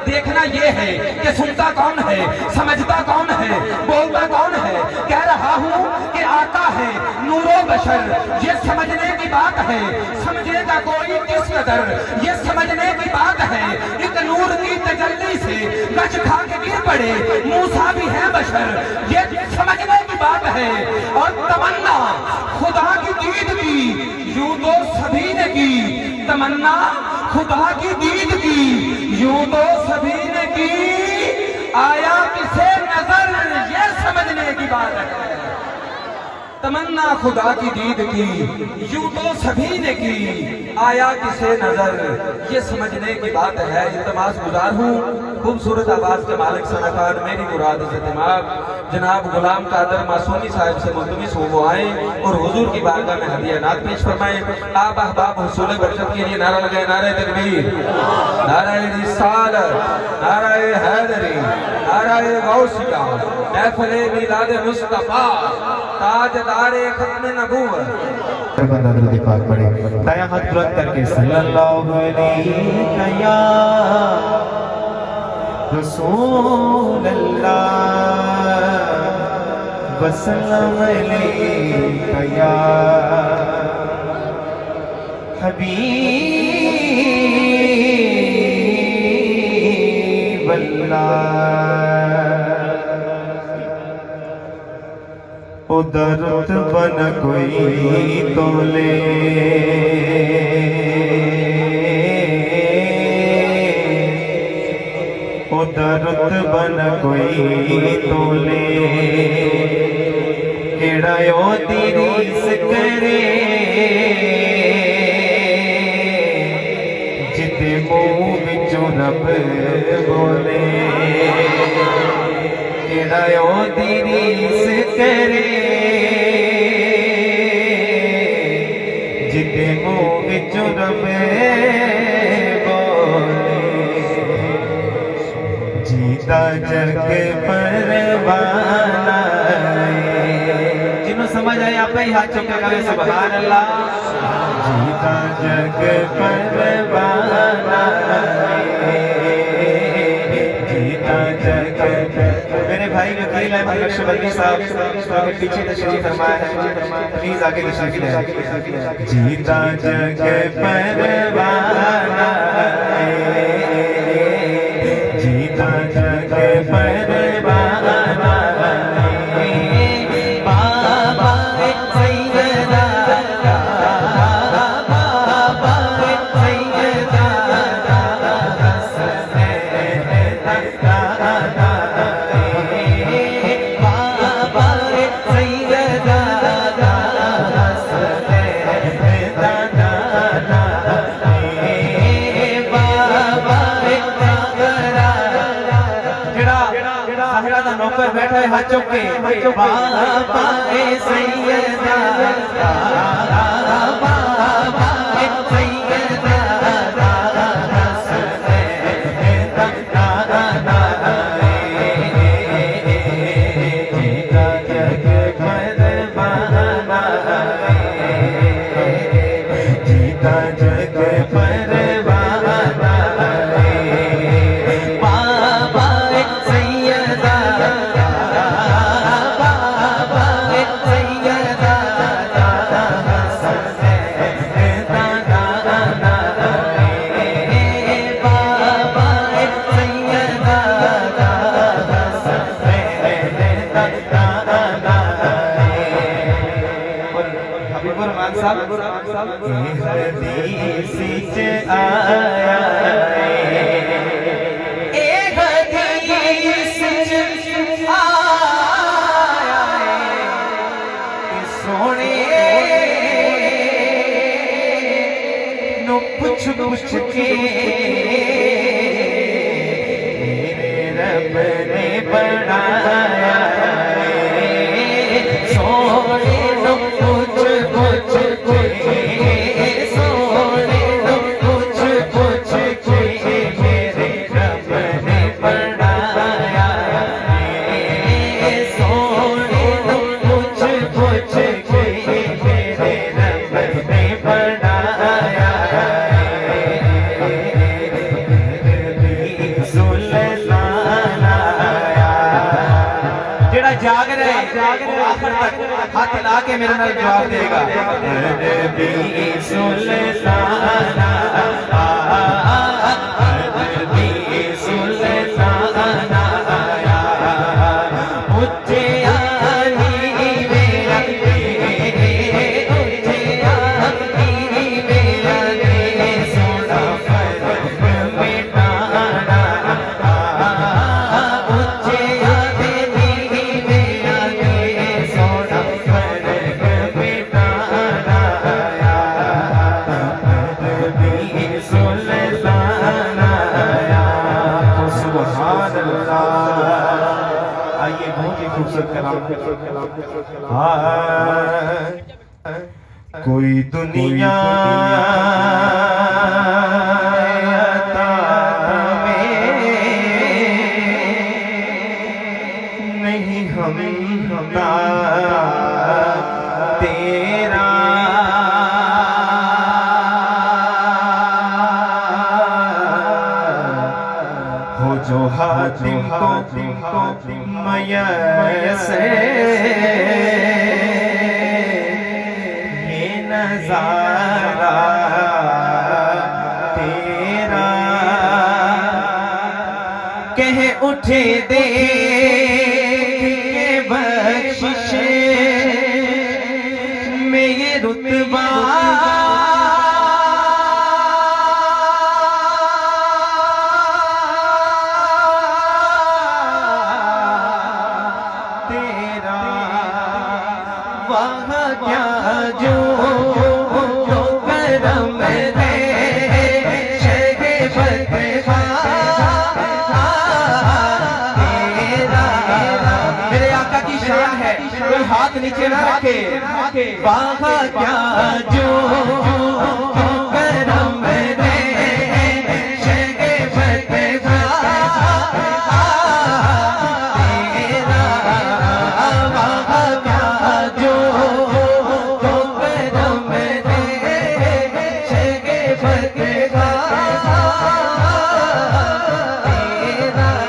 देखना ये है कि सुनता कौन है, समझता कौन है, बोलता कौन है। कह रहा हूँ कि आता है नूरो बशर, ये समझने की बात है, समझेगा कोई किस कदर, ये समझने की बात है। एक नूर की तजल्ली से गच खा के गिर पड़े, मूसा भी है बशर, ये समझने की बात है। और तमन्ना खुदा की दीद की यूं तो सभी ने की, तमन्ना खुदा की दीद की यूं तो सभी ने की, आया किसे नजर ये समझने की बात है। तमन्ना खुदा की दीद की यूं तो सभी ने की, आया किसे नजर ये समझने की बात है। इल्तमास गुजार हूँ खूबसूरत आवाज के मालिक सनाकार मेरी मुराद से दिमाग जनाब गुलाम कादर मासूमी साहब से मुल्तमिस हो वो आए और हुजूर की बारगाह में हदिया नात पेश फरमाएं। आप अहबाब हुसूल बरकत के लिए नारा लगाए, नारे तकबीर, नारे रिसालत, नारे हैदरी, नारे गौसिया, महफिल मिलाद मुस्तफा, ताजदारे खत्म नबूवत। दरूद पाक पढ़े, दायां हाथ बुलंद करके सल्लल्लाहु अलैहि या रसूल अल्लाह वसल्लम अलैहि या हबीब अल्लाह। उदरत बन कोई तोले, उदरत बन कोई तोले, केड़ा ओ रीस करे जिते मुंह विचों रब बोले, केड़ा ओ रीस करे जिते मुंह विचों रब बोले। जीता जग परवाना, जिन्हों समझ आए आप ही हाथ चुके करें सुभान अल्लाह। जीता जग परवाना, जीता जग। मेरे भाई वकील है नक्शबंदी साहब पीछे तशरीफ फरमाया है, प्लीज आगे तशरीफ ले। जीता जग परवाना, जीता जग परवाना, बाबा सैयदा, बाबा सैयदा नौकर बैठा है हाथ चुक के, बाबा सैयदा, बाबा सैयदा, जीता जग परवाना, जीता जग परवाना, बाबा सैयदा, बाबा सैयदा, हदीस च आया, हदीस च आया सोने नु पुछ पुछ के मेरे रब ने बनाया, सोने नु पुछ पुछ के, सोने नु पुछ पुछ के मेरे रब ने बनाया, सोने नु पुछ पुछ के मेरे रब ने बनाया। सुल्तान आया। जेड़ा जाग रहे आखिर तक हाथ ला के मेरे नाल जवाब देगा। नबी सुल्तान आया, नबी सुल्तान आया, उच्चे आली मेरा उच्चे आली मेरा सोना फर्क मिटाना, उच्चे आली मेरा सोना फर्क मिटाना, नबी सुल्तान आया। तो सुभान अल्लाह। आइए बहुत ही खूबसूरत कलाम। कोई दुनिया नहीं हमदा तेरा, हो जो हातिम को मयसे ये नजारा तेरा, कह उठे दे के बख्शिश में ये रुतबा तेरा, वहाँ क्या जो करम दे शगे बदबा तेरा। मेरे आका की शान है, कोई हाथ नीचे ना रखे। वहाँ क्या जो करम दे शगे बदबा तेरा, वहाँ क्या जो करम दे शगे बदबा तेरा।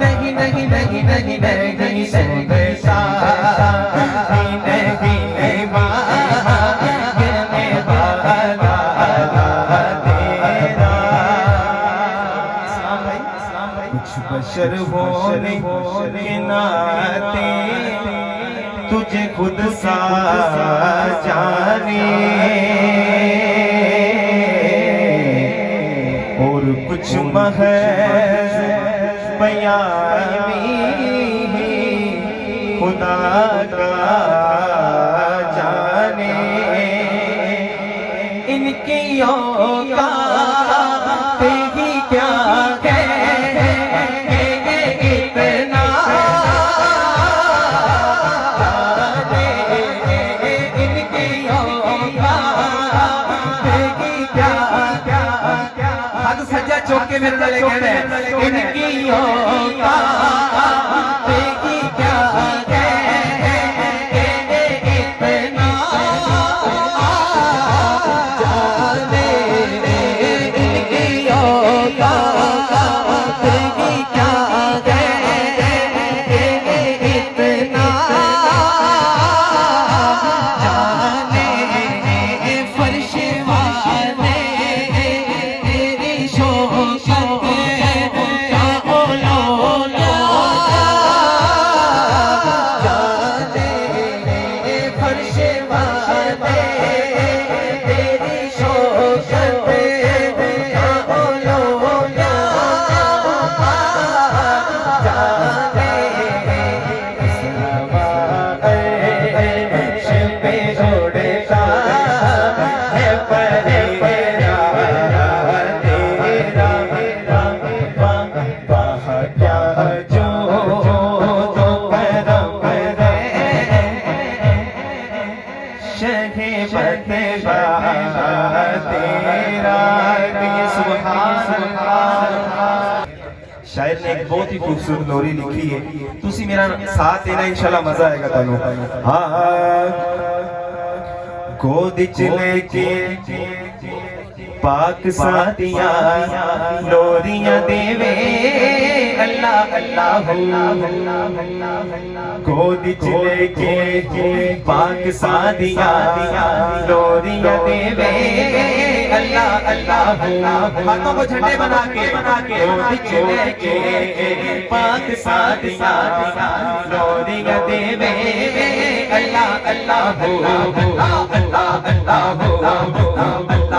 नहीं नहीं नहीं नहीं नहीं सुनता नहीं मांगने वाला तेरा। इस्लाम भाई, कुछ बशर होने के नाते तुझे खुद सा जाने, और कुछ महज बयानी खुदा का जाने। इनकी औकात ही क्या है इतना जाने, इनकी औकात ही क्या हाथ सज्जा चौक के मेरे गले कह रहे हैं। इनकी औकात ही क्या है इतना जाने, इनकी औकात ही क्या है इतना जाने। फर्श वाले तेरी शौकत का ओलो शायर ने एक बहुत ही खूबसूरत लोरी लिखी है, तुसी मेरा साथ देना इंशाल्लाह मजा आएगा तानू। हाँ गोद च लेके पाक सादियां लोरियां देवे अल्लाह अल्लाह गोद च लेके पाक सादियां लोरियां देवे अल्लाह अल्लाह हाथों को झंडे बना के गोद च लेके पाक सादियां लोरियां देवे अल्लाह अल्लाह अल्लाह अल्लाह अल्लाह अल्लाह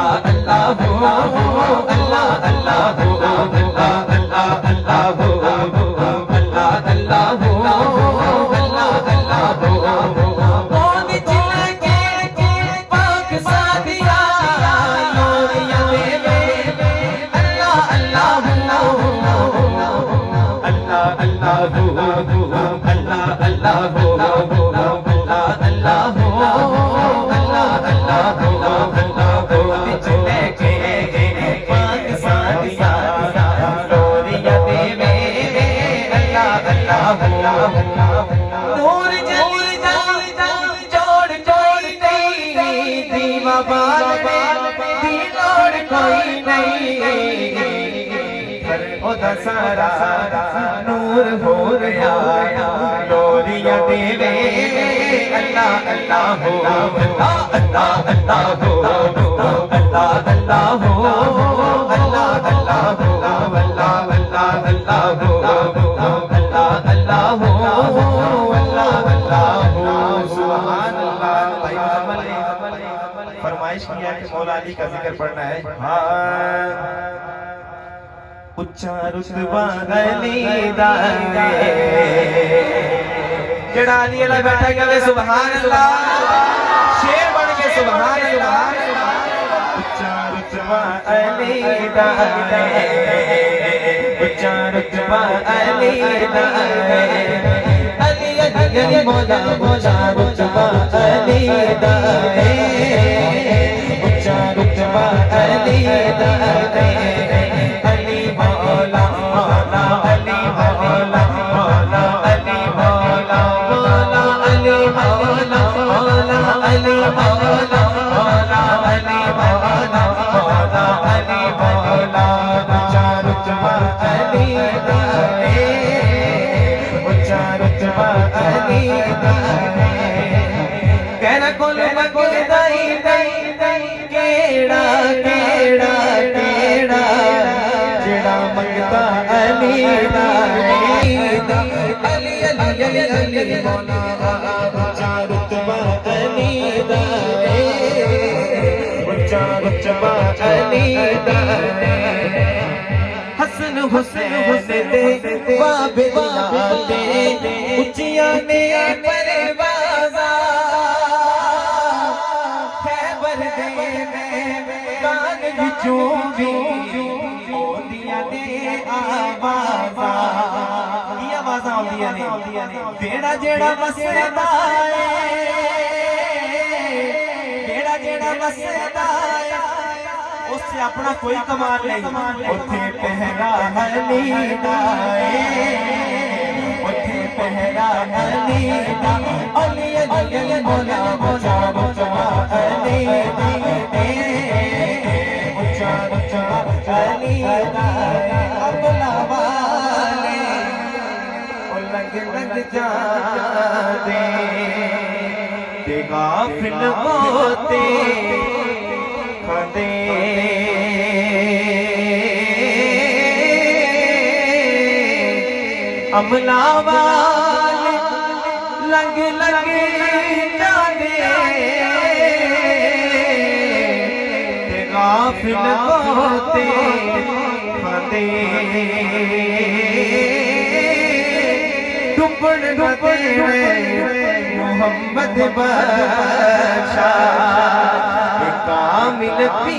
अल्लाह अल्लाह नूर जली जोड़ जोड़ नहीं दीवा बाल दी लोड़ कोई नहीं पर ओदा सारा नूर हो रहा लोरियां देवे अल्लाह अल्लाह हो अल्लाह अल्लाह हो अल्लाह अल्लाह हो अल्लाह अल्लाह हो अल्लाह अल्लाह अल्लाह हो फरमाइश किया कि मौला अली का जिक्र पढ़ना है। उच्चा रुतबा अली दा जड़ा अली अल्लाह बैठा गया सुभान अल्लाह शेर बन के सुभान अल्लाह उच्चा रुतबा अली दा उच्चा रुतबा अली दा अली अली मौला मौला रुतबा अली दा उच्चा रुतबा अली दा अली मौला मौला अली मौला मौला अली मौला मौला अली मौला मौला अली मौला मौला अली मौला मौला अली मौला उच्चा रुतबा अली दा उच्चा रुतबा अली दा कहना कुल मंगदाई दई केड़ा केड़ा केड़ा जेड़ा मंगदा अली दा अली अली अली अली मौला उच्चा रुतबा अली दा उच्चा रुतबा अली दा हसन हुसैन दे बाबे दे उच्चियां ने परवाज़ा खैबर दे कान विचों भी ओंदियां ने आवाज़ा की आवाज़ां ओंदियां ने जेड़ा जेड़ा मसदा जेड़ा जेड़ा मसदा उससे अपना कोई कमाल नहीं उथे पहरा अली दा उथे पहरा अली दा अली अली मौला मौला रुतबा अली दा उच्चा रुतबा अली दा अब्दुल्ला वाले ओ लग लग जाते ते गाफिल होते खाते अमला वाले लग लग जाते ते गाफिल होते खाते डुबन डुबे मोहम्मद बादशाह कामिल पी